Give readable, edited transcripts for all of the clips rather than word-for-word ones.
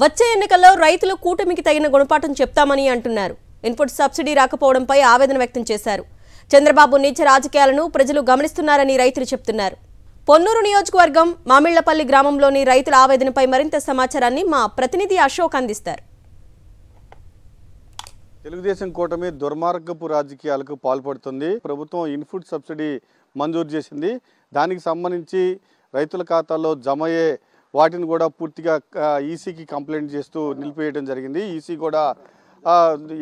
వచ్చే ఎన్నికల్లో రైతులు కూటమికి తగిన గుణపాఠం చెప్తామని అంటున్నారు. ఇన్పుట్ సబ్సిడీ రాకపోవడంపై ఆవేదన వ్యక్తం చేశారు. చంద్రబాబు నీచ రాజకీయాలను ప్రజలు గమనిస్తున్నారని రైతులు చెప్తున్నారు. పొన్నూరు నియోజకవర్గం మామిళ్లపల్లి గ్రామంలోని రైతుల ఆవేదనపై మరింత సమాచారాన్ని మా ప్రతినిధి అశోక్ అందిస్తారు. తెలుగుదేశం కూటమి దుర్మార్గపు రాజకీయాలకు పాల్పడుతుంది. ప్రభుత్వం ఇన్పుట్ సబ్సిడీ మంజూరు చేసింది. దానికి సంబంధించి రైతుల ఖాతాల్లో జమ అయ్యే వాటిని కూడా పూర్తిగా ఈసీకి కంప్లైంట్ చేస్తూ నిలిపివేయడం జరిగింది. ఈసీ కూడా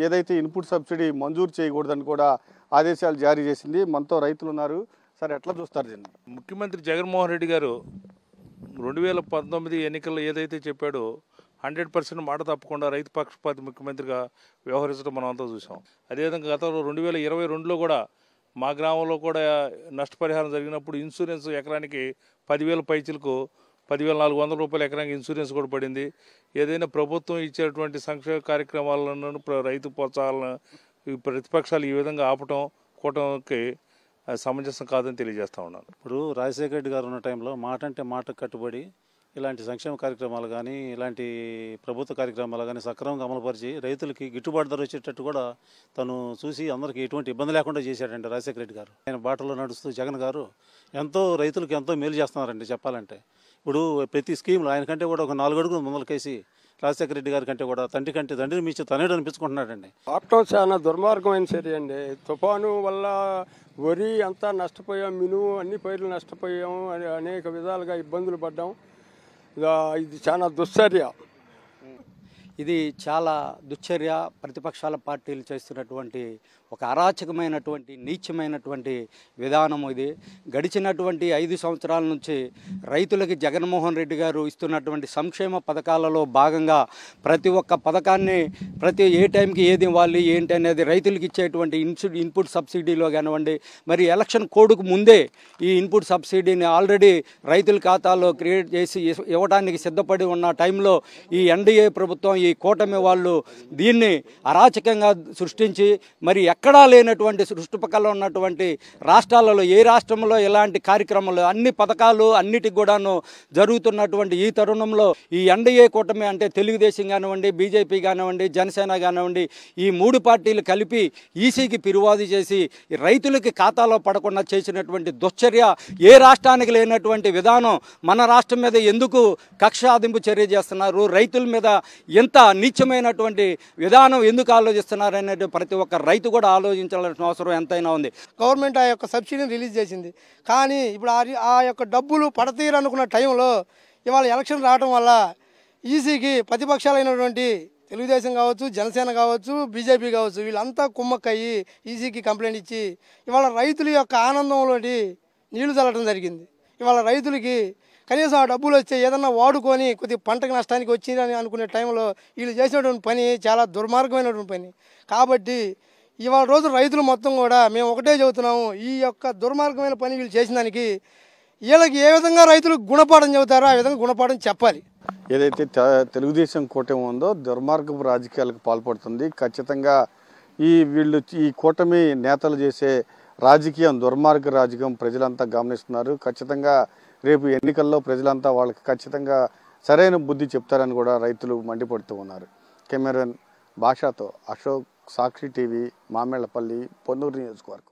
ఏదైతే ఇన్పుట్ సబ్సిడీ మంజూరు చేయకూడదని కూడా ఆదేశాలు జారీ చేసింది. మనతో రైతులు ఉన్నారు. సరే, ఎట్లా చూస్తారు దీన్ని? ముఖ్యమంత్రి జగన్మోహన్ రెడ్డి గారు 2019 ఎన్నికల్లో ఏదైతే చెప్పాడో 100% మాట తప్పకుండా రైతు పక్షపాతి ముఖ్యమంత్రిగా వ్యవహరించడం మనం అంతా చూసాం. అదేవిధంగా గతంలో 2022లో కూడా మా గ్రామంలో కూడా నష్టపరిహారం జరిగినప్పుడు ఇన్సూరెన్స్ ఎకరానికి 10,000 పైచీలకు 10,400 రూపాయల ఎకరానికి ఇన్సూరెన్స్ కూడా పడింది. ఏదైనా ప్రభుత్వం ఇచ్చేటువంటి సంక్షేమ కార్యక్రమాలను రైతు ప్రోత్సాహాలను ప్రతిపక్షాలు ఈ విధంగా ఆపటం కూటమికి సమంజసం కాదని తెలియజేస్తా ఉన్నాను. ఇప్పుడు రాజశేఖర రెడ్డి గారు ఉన్న టైంలో మాట అంటే మాట కట్టుబడి ఇలాంటి సంక్షేమ కార్యక్రమాలు కానీ ఇలాంటి ప్రభుత్వ కార్యక్రమాలు కానీ సక్రమంగా అమలుపరిచి రైతులకి గిట్టుబాటు ధర వచ్చేటట్టు కూడా తను చూసి అందరికీ ఎటువంటి ఇబ్బంది లేకుండా చేశాడండి రాజశేఖర రెడ్డి గారు. ఆయన బాటలో నడుస్తూ జగన్ గారు రైతులకు ఎంతో మేలు చేస్తున్నారండి చెప్పాలంటే. ఇప్పుడు ప్రతి స్కీమ్లో ఆయన కంటే కూడా ఒక 4 అడుగులు ముందలకేసి రాజశేఖర రెడ్డి గారి కంటే కూడా తండ్రి కంటే తండ్రిని మించి తనేడు అనిపించుకుంటున్నాడండి. ఆపటం చాలా దుర్మార్గమైన చర్య అండి. తుఫాను వల్ల వరి అంతా నష్టపోయాం, మినుము అన్ని పైర్లు నష్టపోయాం, అనేక విధాలుగా ఇబ్బందులు పడ్డాం. ఇది చాలా దుశ్చర్య. ఇది చాలా దుశ్చర్య. ప్రతిపక్షాల పార్టీలు చేస్తున్నటువంటి ఒక అరాచకమైనటువంటి నీచమైనటువంటి విధానం ఇది. గడిచినటువంటి 5 సంవత్సరాల నుంచి రైతులకి జగన్మోహన్ రెడ్డి గారు ఇస్తున్నటువంటి సంక్షేమ పథకాలలో భాగంగా ప్రతి ఒక్క పథకాన్ని ఏ టైంకి ఏది ఇవ్వాలి ఏంటి అనేది రైతులకు ఇచ్చేటువంటి ఇన్పుట్ సబ్సిడీలో కానివ్వండి, మరి ఎలక్షన్ కోడ్కు ముందే ఈ ఇన్పుట్ సబ్సిడీని ఆల్రెడీ రైతుల ఖాతాలో క్రియేట్ చేసి ఇవ్వడానికి సిద్ధపడి ఉన్న టైంలో ఈ ఎన్డీఏ ప్రభుత్వం, ఈ కూటమి వాళ్ళు దీన్ని అరాచకంగా సృష్టించి మరి ఎక్కడా లేనటువంటి సృష్టిపక్కలో ఉన్నటువంటి రాష్ట్రాలలో ఏ రాష్ట్రంలో ఎలాంటి కార్యక్రమాలు అన్ని పథకాలు అన్నిటికి కూడాను జరుగుతున్నటువంటి ఈ తరుణంలో ఈ ఎన్డీఏ కూటమి అంటే తెలుగుదేశం కానివ్వండి, బీజేపీ కానివ్వండి, జనసేన కానివ్వండి, ఈ 3 పార్టీలు కలిపి ఈసీకి ఫిర్యాదు చేసి రైతులకి ఖాతాలో పడకుండా చేసినటువంటి దుశ్చర్య, ఏ రాష్ట్రానికి లేనటువంటి విధానం మన రాష్ట్రం మీద ఎందుకు కక్ష సాధింపు చర్య చేస్తున్నారు, రైతుల మీద ఎంత నీచమైనటువంటి విధానం ఎందుకు ఆలోచిస్తున్నారు అనేది ప్రతి ఒక్క రైతు కూడా ఆలోచించాల్సిన అవసరం ఎంతైనా ఉంది. గవర్నమెంట్ ఆ యొక్క సబ్సిడీని రిలీజ్ చేసింది. కానీ ఇప్పుడు ఆ యొక్క డబ్బులు పడతీరనుకున్న టైంలో ఇవాళ ఎలక్షన్ రావడం వల్ల ఈసీకి ప్రతిపక్షాలైనటువంటి తెలుగుదేశం కావచ్చు, జనసేన కావచ్చు, బీజేపీ కావచ్చు, వీళ్ళంతా కుమ్మక్కయ్యి ఈసీకి కంప్లైంట్ ఇచ్చి ఇవాళ రైతుల యొక్క ఆనందంలోని నీళ్లు చల్లడం జరిగింది. ఇవాళ రైతులకి కనీసం ఆ డబ్బులు వచ్చే ఏదన్నా వాడుకొని కొద్ది పంటకు నష్టానికి వచ్చిందని అనుకునే టైంలో వీళ్ళు చేసినటువంటి పని చాలా దుర్మార్గమైనటువంటి పని. కాబట్టి ఇవాళ రోజు రైతులు మొత్తం కూడా మేము ఒకటే చెబుతున్నాము, ఈ యొక్క దుర్మార్గమైన పని వీళ్ళు చేసిన దానికి వీళ్ళకి ఏ విధంగా రైతులకు గుణపాఠం చెబుతారో ఆ విధంగా గుణపాఠం చెప్పాలి. ఏదైతే తెలుగుదేశం కూటమి ఉందో దుర్మార్గపు రాజకీయాలకు పాల్పడుతుంది. ఖచ్చితంగా ఈ కూటమి నేతలు చేసే రాజకీయం దుర్మార్గ రాజకీయం ప్రజలంతా గమనిస్తున్నారు. ఖచ్చితంగా రేపు ఎన్నికల్లో ప్రజలంతా వాళ్ళకి ఖచ్చితంగా సరైన బుద్ధి చెప్తారని కూడా రైతులు మండిపడుతూ ఉన్నారు. కెమెరామెన్ భాషతో అశోక్, సాక్షి టీవీ, మామిళ్లపల్లి, పొన్నూరు నియోజకవర్గం.